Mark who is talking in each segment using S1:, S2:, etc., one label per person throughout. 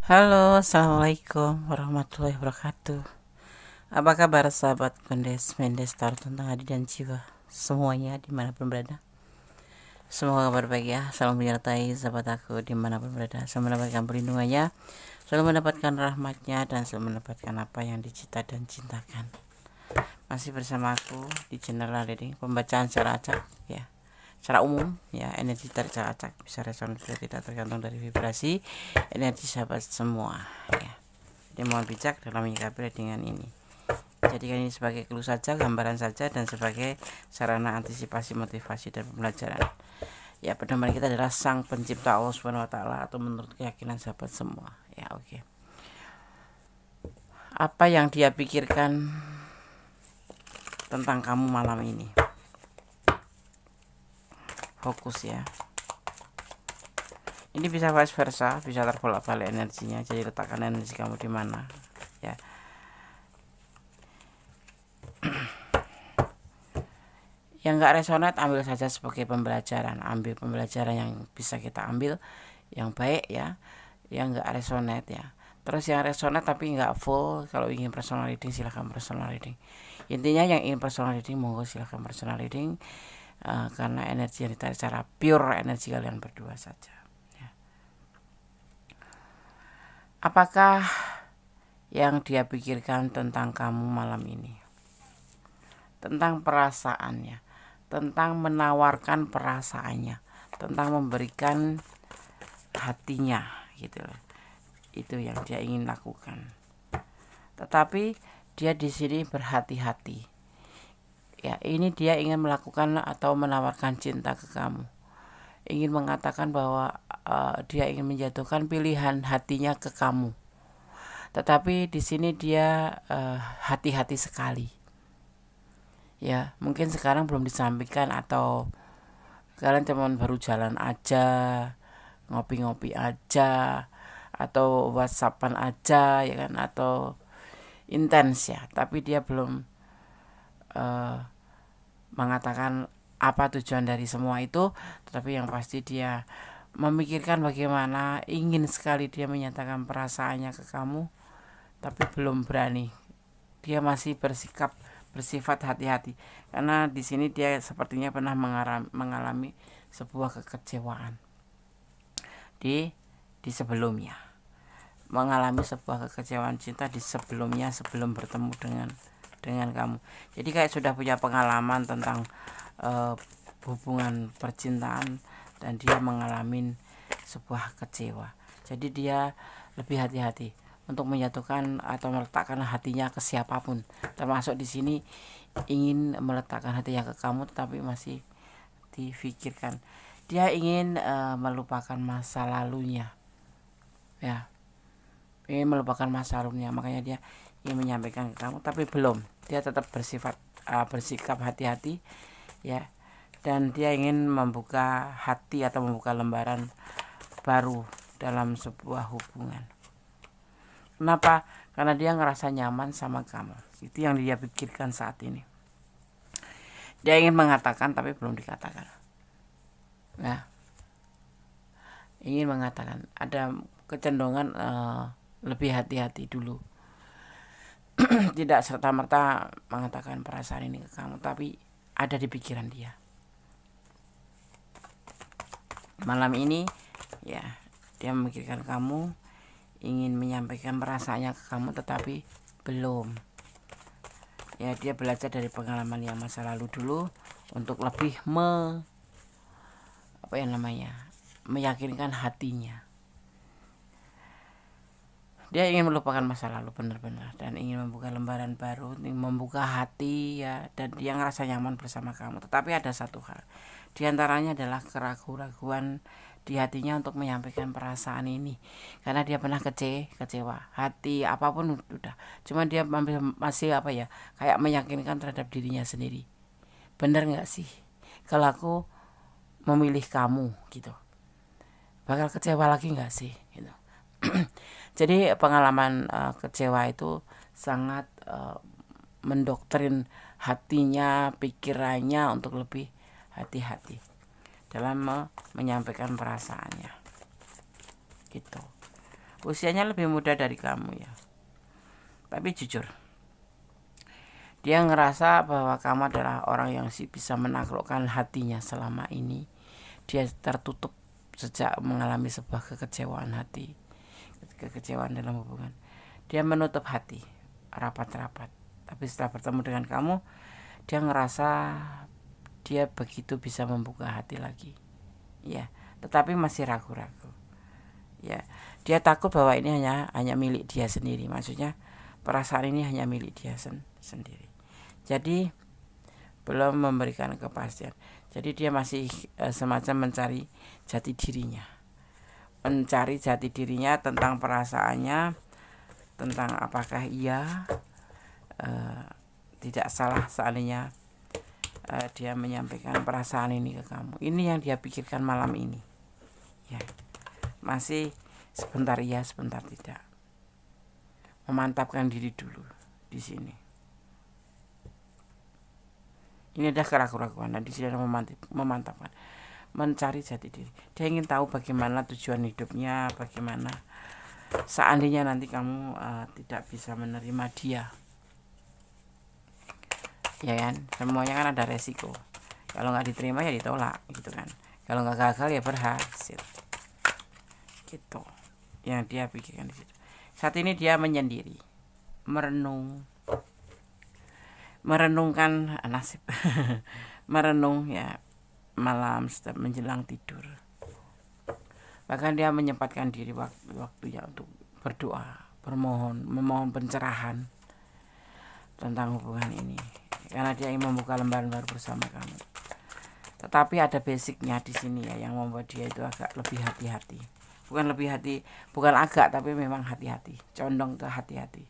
S1: Halo, assalamualaikum warahmatullahi wabarakatuh. Apa kabar sahabat Mendes Taruh tentang hati dan jiwa semuanya dimanapun berada? Semoga kabar baik ya, selalu menyertai sahabat aku dimanapun berada, selalu mendapatkan perlindungannya, selalu mendapatkan rahmatnya, dan selalu mendapatkan apa yang dicita dan cintakan. Masih bersama aku di channel reading pembacaan secara acak ya, secara umum ya. Energi dari secara acak bisa reson bisa tidak, tergantung dari vibrasi energi sahabat semua ya. Jadi mohon bijak dalam menyikapi dengan ini. Jadikan ini sebagai clue saja, gambaran saja, dan sebagai sarana antisipasi, motivasi, dan pembelajaran. Ya, pedoman kita adalah Sang Pencipta Allah Subhanahu wa taala, atau menurut keyakinan sahabat semua. Ya, oke. Apa yang dia pikirkan tentang kamu malam ini? Fokus ya. Ini bisa vice versa, bisa terbolak-balik energinya. Jadi letakkan energi kamu di mana, ya. Yang nggak resonate ambil saja sebagai pembelajaran, ambil pembelajaran yang bisa kita ambil yang baik ya. Yang nggak resonate ya, terus yang resonate tapi nggak full, kalau ingin personal reading silahkan personal reading. Intinya yang ingin personal reading monggo silahkan personal reading, karena energi yang ditarik secara pure energi kalian berdua saja ya. Apakah yang dia pikirkan tentang kamu malam ini? Tentang perasaannya, tentang menawarkan perasaannya, tentang memberikan hatinya gitu. Itu yang dia ingin lakukan. Tetapi dia di sini berhati-hati. Ya, ini dia ingin melakukan atau menawarkan cinta ke kamu. Ingin mengatakan bahwa dia ingin menjatuhkan pilihan hatinya ke kamu. Tetapi di sini dia hati-hati sekali. Ya, mungkin sekarang belum disampaikan, atau kalian cuma baru jalan aja, ngopi-ngopi aja, atau whatsappan aja ya kan, atau intens ya, tapi dia belum mengatakan apa tujuan dari semua itu. Tetapi yang pasti dia memikirkan bagaimana, ingin sekali dia menyatakan perasaannya ke kamu, tapi belum berani. Dia masih bersifat hati-hati, karena di sini dia sepertinya pernah mengalami sebuah kekecewaan di sebelumnya, mengalami sebuah kekecewaan cinta di sebelumnya, sebelum bertemu dengan kamu. Jadi kayak sudah punya pengalaman tentang hubungan percintaan, dan dia mengalami sebuah kecewa. Jadi dia lebih hati-hati untuk menyatukan atau meletakkan hatinya ke siapapun, termasuk di sini ingin meletakkan hatinya ke kamu, tetapi masih difikirkan. Dia ingin melupakan masa lalunya ya, ingin melupakan masa lalunya, makanya dia ingin menyampaikan ke kamu, tapi belum. Dia tetap bersikap hati-hati ya, dan dia ingin membuka hati atau membuka lembaran baru dalam sebuah hubungan. Kenapa? Karena dia ngerasa nyaman sama kamu. Itu yang dia pikirkan saat ini. Dia ingin mengatakan tapi belum dikatakan. Nah, ingin mengatakan, ada kecenderungan lebih hati-hati dulu. Tidak serta-merta mengatakan perasaan ini ke kamu, tapi ada di pikiran dia. Malam ini ya, dia memikirkan kamu, ingin menyampaikan perasaannya ke kamu, tetapi belum. Ya, dia belajar dari pengalaman yang masa lalu dulu untuk lebih meyakinkan hatinya. Dia ingin melupakan masa lalu benar-benar, dan ingin membuka lembaran baru, ingin membuka hati ya, dan dia ngerasa nyaman bersama kamu. Tetapi ada satu hal, diantaranya adalah keraguan di hatinya untuk menyampaikan perasaan ini, karena dia pernah kecewa, hati apapun udah, cuma dia masih kayak meyakinkan terhadap dirinya sendiri. Bener nggak sih kalau aku memilih kamu gitu, bakal kecewa lagi nggak sih gitu. Jadi pengalaman kecewa itu sangat mendoktrin hatinya, pikirannya untuk lebih hati-hati dalam menyampaikan perasaannya gitu. Usianya lebih muda dari kamu ya. Tapi jujur, dia ngerasa bahwa kamu adalah orang yang bisa menaklukkan hatinya selama ini. Dia tertutup sejak mengalami sebuah kekecewaan hati, kekecewaan dalam hubungan. Dia menutup hati, rapat-rapat. Tapi setelah bertemu dengan kamu, dia ngerasa dia begitu bisa membuka hati lagi. Ya, tetapi masih ragu-ragu. Ya, dia takut bahwa ini hanya milik dia sendiri. Maksudnya perasaan ini hanya milik dia sendiri. Jadi belum memberikan kepastian. Jadi dia masih semacam mencari jati dirinya. Mencari jati dirinya tentang perasaannya, tentang apakah ia tidak salah seandainya dia menyampaikan perasaan ini ke kamu. Ini yang dia pikirkan malam ini. Ya. Masih sebentar iya, sebentar tidak. Memantapkan diri dulu di sini. Ini adalah keraguan-keraguan dan di sini ada memantapkan, mencari jati diri. Dia ingin tahu bagaimana tujuan hidupnya, bagaimana seandainya nanti kamu tidak bisa menerima dia. Ya kan, semuanya kan ada resiko. Kalau nggak diterima ya ditolak, gitu kan. Kalau nggak gagal ya berhasil. Gitu. Yang dia pikirkan di situ. Saat ini dia menyendiri, merenungkan nasib, merenung ya malam menjelang tidur. Bahkan dia menyempatkan diri waktunya untuk berdoa, memohon pencerahan tentang hubungan ini, karena dia ingin membuka lembaran baru bersama kamu. Tetapi ada basicnya di sini ya yang membuat dia itu agak lebih hati-hati. Bukan agak, tapi memang hati-hati, condong ke hati-hati,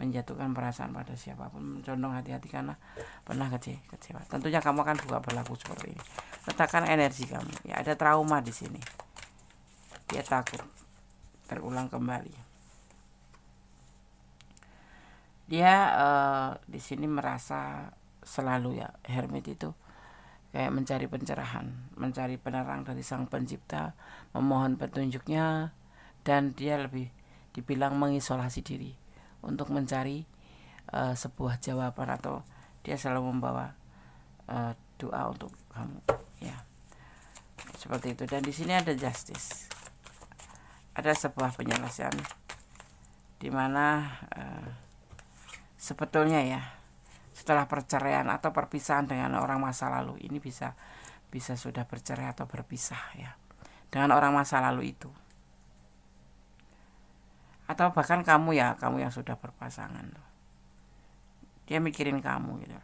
S1: menjatuhkan perasaan pada siapapun, condong hati-hati karena pernah kecewa. Tentunya kamu akan juga berlaku seperti ini. Letakkan energi kamu. Ya ada trauma di sini. Dia takut terulang kembali. Dia di sini merasa selalu ya hermit itu kayak mencari pencerahan, mencari penerang dari Sang Pencipta, memohon petunjuknya, dan dia lebih dibilang mengisolasi diri untuk mencari sebuah jawaban, atau dia selalu membawa doa untuk kamu, ya seperti itu. Dan di sini ada justice, ada sebuah penyelesaian di mana sebetulnya ya setelah perceraian atau perpisahan dengan orang masa lalu ini bisa sudah bercerai atau berpisah ya dengan orang masa lalu itu, atau bahkan kamu yang sudah berpasangan, dia mikirin kamu gitu,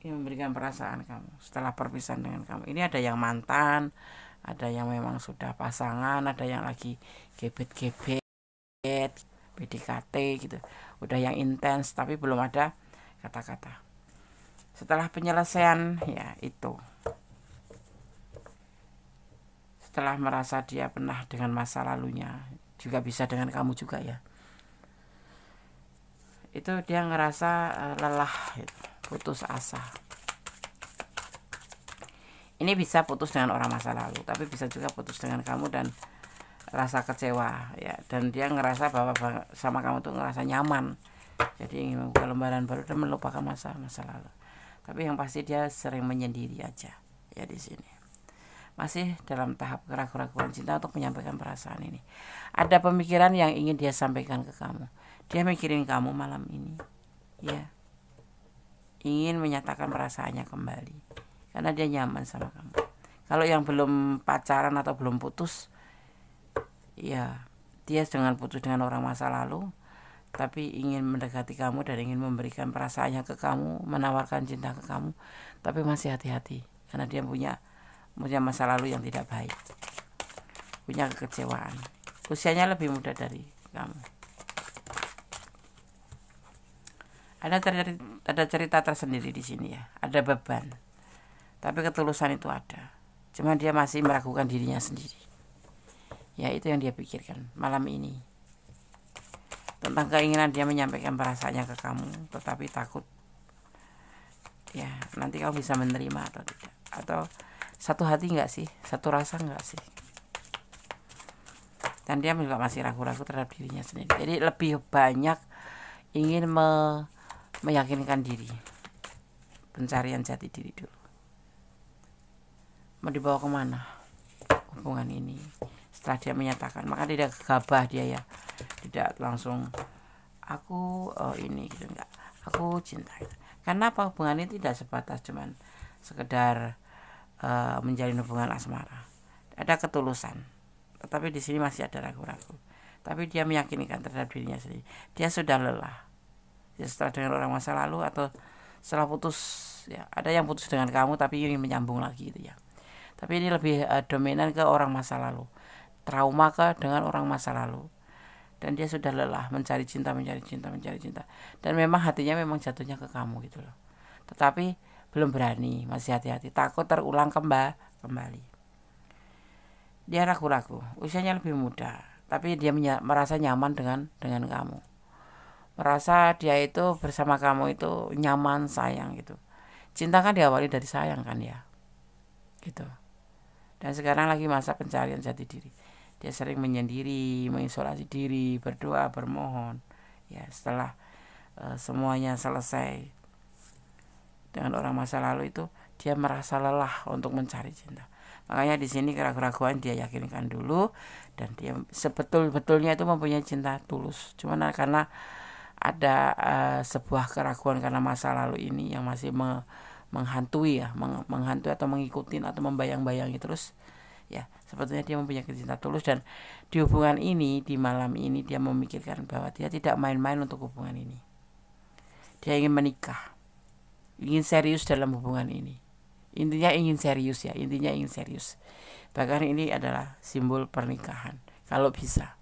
S1: dia memberikan perasaan kamu setelah perpisahan dengan kamu. Ini ada yang mantan, ada yang memang sudah pasangan, ada yang lagi gebet-gebet, PDKT gitu, udah yang intens tapi belum ada kata-kata. Setelah penyelesaian ya itu, setelah merasa dia pernah dengan masa lalunya, juga bisa dengan kamu juga ya, itu dia ngerasa lelah gitu, putus asa. Ini bisa putus dengan orang masa lalu, tapi bisa juga putus dengan kamu dan rasa kecewa ya, dan dia ngerasa bahwa sama kamu tuh ngerasa nyaman, jadi ingin membuka lembaran baru dan melupakan masa lalu. Tapi yang pasti dia sering menyendiri aja ya di sini. Masih dalam tahap keraguan cinta untuk menyampaikan perasaan ini. Ada pemikiran yang ingin dia sampaikan ke kamu. Dia mikirin kamu malam ini. Ya. Ingin menyatakan perasaannya kembali. Karena dia nyaman sama kamu. Kalau yang belum pacaran atau belum putus, ya dia dengan putus dengan orang masa lalu, tapi ingin mendekati kamu dan ingin memberikan perasaannya ke kamu, menawarkan cinta ke kamu, tapi masih hati-hati karena dia punya masa lalu yang tidak baik, punya kekecewaan. Usianya lebih muda dari kamu. Ada cerita tersendiri di sini ya, ada beban, tapi ketulusan itu ada. Cuma dia masih meragukan dirinya sendiri. Ya itu yang dia pikirkan malam ini. Tentang keinginan dia menyampaikan perasaannya ke kamu, tetapi takut ya nanti kamu bisa menerima atau tidak, atau satu hati nggak sih, satu rasa nggak sih. dan dia juga masih ragu-ragu terhadap dirinya sendiri. Jadi lebih banyak ingin meyakinkan diri, pencarian jati diri dulu. Mau dibawa kemana hubungan ini setelah dia menyatakan? Maka tidak gegabah dia ya, tidak langsung aku ini gitu, enggak, aku cinta gitu. Karena apa, hubungan ini tidak sebatas cuman sekedar menjalin hubungan asmara, ada ketulusan, tetapi di sini masih ada ragu-ragu. Tapi dia meyakinkan terhadap dirinya sendiri, dia sudah lelah ya setelah dengan orang masa lalu atau setelah putus ya. Ada yang putus dengan kamu tapi ingin menyambung lagi gitu ya, tapi ini lebih dominan ke orang masa lalu, trauma ke dengan orang masa lalu, dan dia sudah lelah mencari cinta, dan memang hatinya memang jatuhnya ke kamu gitu loh, tetapi belum berani, masih hati-hati, takut terulang kembali. Dia ragu-ragu, usianya lebih muda, tapi dia merasa nyaman dengan kamu, merasa dia itu bersama kamu itu nyaman, sayang gitu. Cinta kan diawali dari sayang kan ya gitu. Dan sekarang lagi masa pencarian jati diri, dia sering menyendiri, mengisolasi diri, berdoa, bermohon ya. Setelah semuanya selesai dengan orang masa lalu itu, dia merasa lelah untuk mencari cinta. Makanya di sini keraguan dia yakinkan dulu, dan dia sebetul-betulnya itu mempunyai cinta tulus. Cuman karena ada sebuah keraguan karena masa lalu ini yang masih menghantui ya, menghantui atau mengikuti atau membayang-bayangi terus ya. Sebetulnya dia mempunyai cinta tulus, dan di hubungan ini, di malam ini dia memikirkan bahwa dia tidak main-main untuk hubungan ini. Dia ingin menikah, ingin serius dalam hubungan ini. Intinya ingin serius ya, intinya ingin serius. Bahkan ini adalah simbol pernikahan kalau bisa.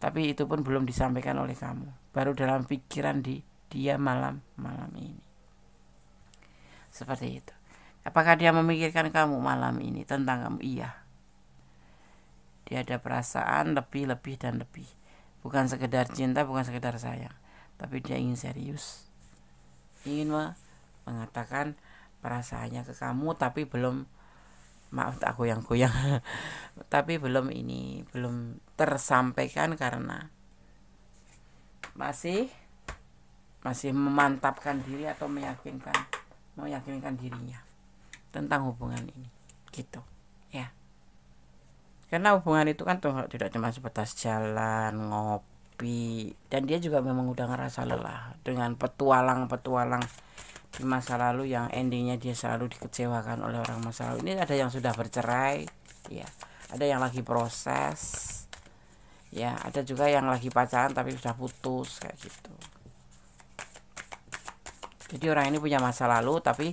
S1: Tapi itu pun belum disampaikan oleh kamu, baru dalam pikiran dia malam ini. Seperti itu. Apakah dia memikirkan kamu malam ini, tentang kamu? Iya. Dia ada perasaan lebih dan lebih. Bukan sekedar cinta, bukan sekedar sayang, tapi dia ingin serius. Ingin mengatakan perasaannya ke kamu, tapi belum, maaf tak goyang-goyang tapi belum tersampaikan karena masih memantapkan diri atau meyakinkan dirinya tentang hubungan ini gitu ya. Karena hubungan itu kan tidak cuma sebatas jalan ngopi, dan dia juga memang udah ngerasa lelah dengan petualang di masa lalu yang endingnya dia selalu dikecewakan oleh orang masa lalu. Ini ada yang sudah bercerai ya, ada yang lagi proses ya, ada juga yang lagi pacaran tapi sudah putus kayak gitu. Jadi orang ini punya masa lalu, tapi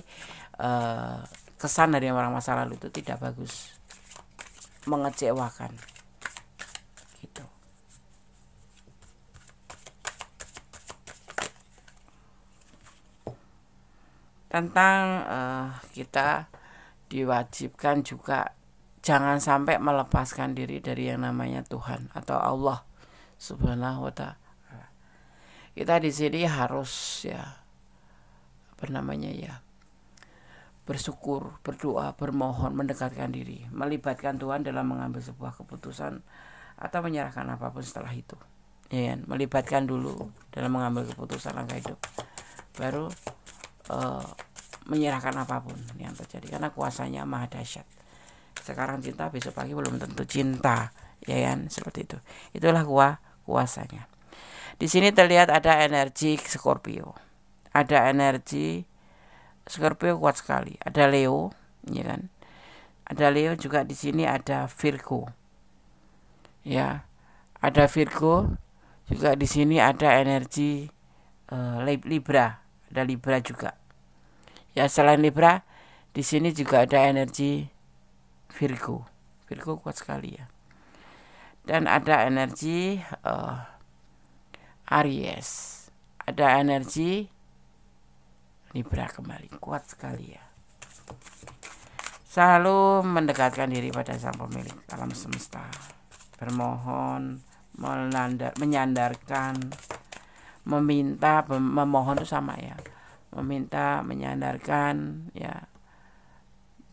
S1: kesan dari orang masa lalu itu tidak bagus, mengecewakan gitu. Tentang kita diwajibkan juga jangan sampai melepaskan diri dari yang namanya Tuhan atau Allah Subhanahu wa Ta'ala. Kita di sini harus bersyukur, berdoa, bermohon, mendekatkan diri, melibatkan Tuhan dalam mengambil sebuah keputusan atau menyerahkan apapun setelah itu. Ya, melibatkan dulu dalam mengambil keputusan langkah hidup, baru menyerahkan apapun yang terjadi, karena kuasanya maha dahsyat. Sekarang cinta, besok pagi belum tentu cinta, ya kan, seperti itu. Itulah kuasanya. Di sini terlihat ada energi Scorpio, ada energi Scorpio kuat sekali. Ada Leo, ya kan? Ada Leo juga di sini, ada Virgo, ya, ada Virgo juga di sini, ada energi Libra, ada Libra juga. Ya, selain Libra, di sini juga ada energi Virgo kuat sekali ya. Dan ada energi Aries, ada energi Libra kembali, kuat sekali ya. Selalu mendekatkan diri pada Sang Pemilik alam semesta, bermohon, menyandarkan, meminta, memohon itu sama ya. Meminta, menyandarkan ya,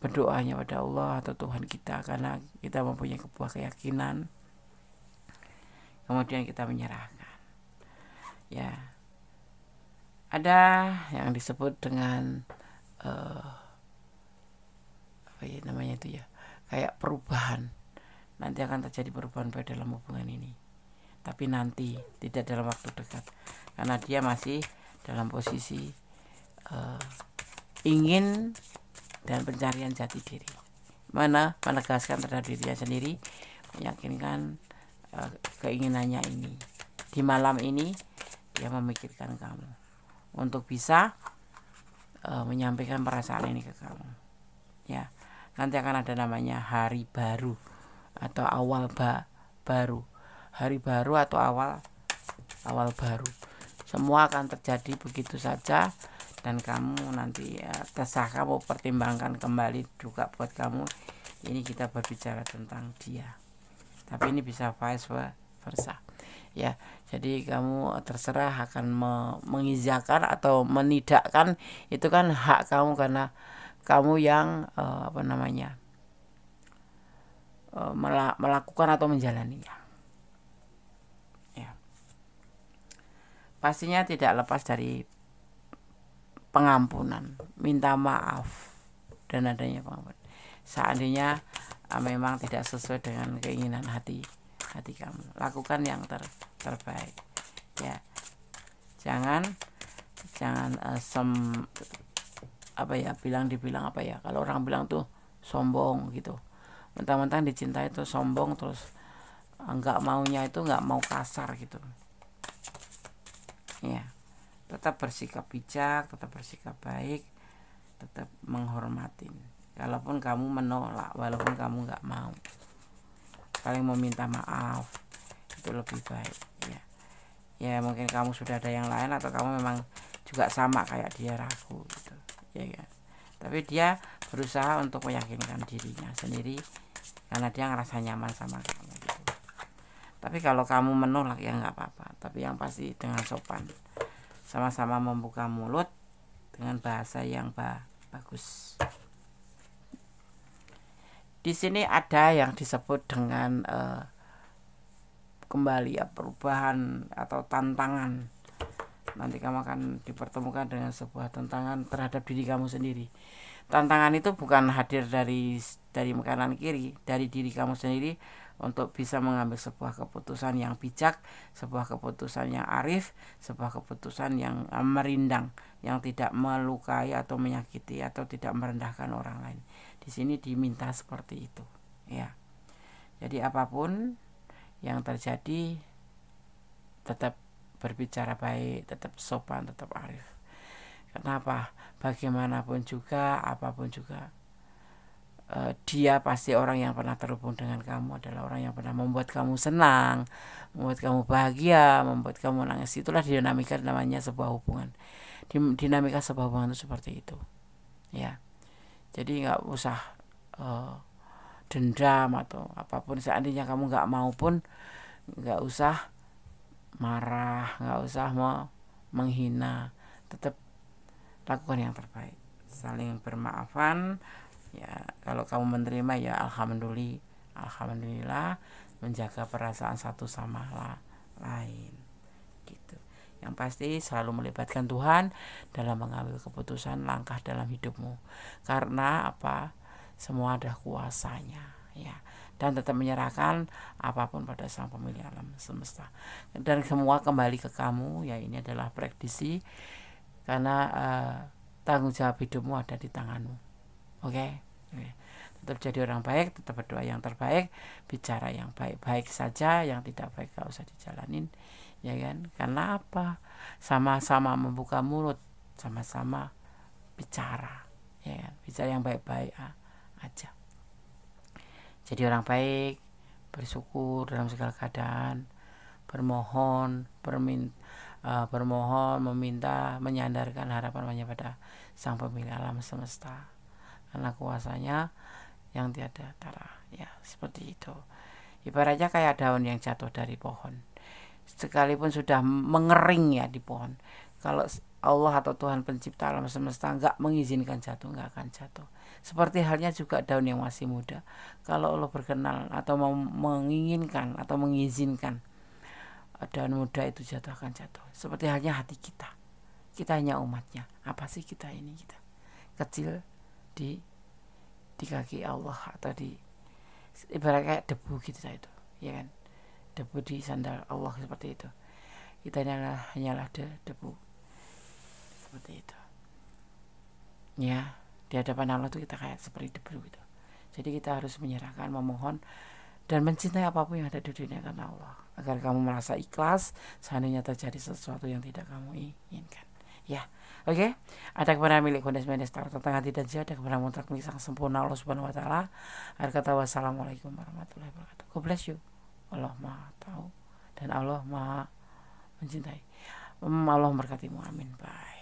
S1: berdoanya pada Allah atau Tuhan kita, karena kita mempunyai sebuah keyakinan kemudian kita menyerahkan. Ya, ada yang disebut dengan apa ya namanya itu ya, kayak perubahan. Nanti akan terjadi perubahan pada dalam hubungan ini, tapi nanti, tidak dalam waktu dekat, karena dia masih dalam posisi ingin dan pencarian jati diri, menegaskan terhadap dirinya sendiri, meyakinkan keinginannya ini. Di malam ini dia memikirkan kamu untuk bisa menyampaikan perasaan ini ke kamu. Ya, nanti akan ada namanya hari baru atau awal baru, hari baru atau awal baru. Semua akan terjadi begitu saja, dan kamu nanti terserah kamu pertimbangkan kembali juga buat kamu. Ini kita berbicara tentang dia, tapi ini bisa vice versa. Ya, jadi kamu terserah akan mengiyakan atau menidakkan, itu kan hak kamu, karena kamu yang melakukan atau menjalaninya. Ya, pastinya tidak lepas dari pengampunan, minta maaf, dan adanya pengampunan. Seandainya memang tidak sesuai dengan keinginan hati kamu, lakukan yang terbaik. Ya, jangan dibilang apa ya, kalau orang bilang tuh sombong gitu, mentang-mentang dicintai itu sombong, terus nggak maunya itu nggak mau kasar gitu. Ya, tetap bersikap bijak, tetap bersikap baik, tetap menghormatin. Walaupun kamu menolak, walaupun kamu nggak mau, saling meminta maaf itu lebih baik. Ya mungkin kamu sudah ada yang lain, atau kamu memang juga sama kayak dia, ragu gitu, ya kan. Tapi dia berusaha untuk meyakinkan dirinya sendiri, karena dia ngerasa nyaman sama kamu gitu. Tapi kalau kamu menolak ya nggak apa-apa, tapi yang pasti dengan sopan, sama-sama membuka mulut dengan bahasa yang bagus. Di sini ada yang disebut dengan kembali ya, perubahan atau tantangan. Nanti kamu akan dipertemukan dengan sebuah tantangan terhadap diri kamu sendiri. Tantangan itu bukan hadir dari kanan kiri, dari diri kamu sendiri, untuk bisa mengambil sebuah keputusan yang bijak, sebuah keputusan yang arif, sebuah keputusan yang merindang, yang tidak melukai atau menyakiti atau tidak merendahkan orang lain. Di sini diminta seperti itu, ya. Jadi apapun yang terjadi, tetap berbicara baik, tetap sopan, tetap arif. Kenapa? Bagaimanapun juga, apapun juga, dia pasti orang yang pernah terhubung dengan kamu, adalah orang yang pernah membuat kamu senang, membuat kamu bahagia, membuat kamu nangis. Itulah dinamika namanya sebuah hubungan. Dinamika sebuah hubungan itu seperti itu, ya. Jadi nggak usah dendam atau apapun. Seandainya kamu nggak mau pun, nggak usah marah, nggak usah menghina, tetap lakukan yang terbaik, saling bermaafan. Ya, kalau kamu menerima ya alhamdulillah, menjaga perasaan satu sama lain gitu. Yang pasti selalu melibatkan Tuhan dalam mengambil keputusan langkah dalam hidupmu, karena apa? Semua ada kuasanya, ya. Dan tetap menyerahkan apapun pada Sang Pemilik alam semesta, dan semua kembali ke kamu. Ya, ini adalah prediksi, karena tanggung jawab hidupmu ada di tanganmu. Oke. Tetap jadi orang baik, tetap berdoa yang terbaik, bicara yang baik-baik saja, yang tidak baik gak usah dijalanin, ya kan. Karena apa? Sama-sama membuka mulut, sama-sama bicara, ya kan? Bicara yang baik-baik aja. Jadi orang baik, bersyukur dalam segala keadaan, bermohon, meminta, menyandarkan harapannya pada Sang Pemilik alam semesta, karena kuasanya yang tiada tara. Ya, seperti itu. Ibaratnya kayak daun yang jatuh dari pohon, sekalipun sudah mengering ya di pohon, kalau Allah atau Tuhan pencipta alam semesta nggak mengizinkan jatuh, nggak akan jatuh. Seperti halnya juga daun yang masih muda, kalau Allah berkenan atau menginginkan atau mengizinkan daun muda itu jatuh akan jatuh. Seperti halnya hati kita. Kita hanya umatnya. Apa sih kita ini? Kita kecil di kaki Allah, atau di ibarat kayak debu gitu itu, ya kan? Debu di sandal Allah seperti itu. Kita hanyalah debu seperti itu. Ya, di hadapan Allah itu kita kayak seperti debu gitu. Jadi kita harus menyerahkan, memohon, dan mencintai apapun yang ada di dunia karena Allah, agar kamu merasa ikhlas seandainya terjadi sesuatu yang tidak kamu inginkan. Ya, oke. Ada kebenaran milik Kondes Mendestar tentang hati dan jiwa, ada kebenaran mutlak milik Sang Sempurna Allah Subhanahu Wa Taala. Akhir kata, wassalamualaikum warahmatullahi wabarakatuh. God bless you. Allah Maha Tahu dan Allah Maha Mencintai. Allah memberkatimu. Amin. Bye.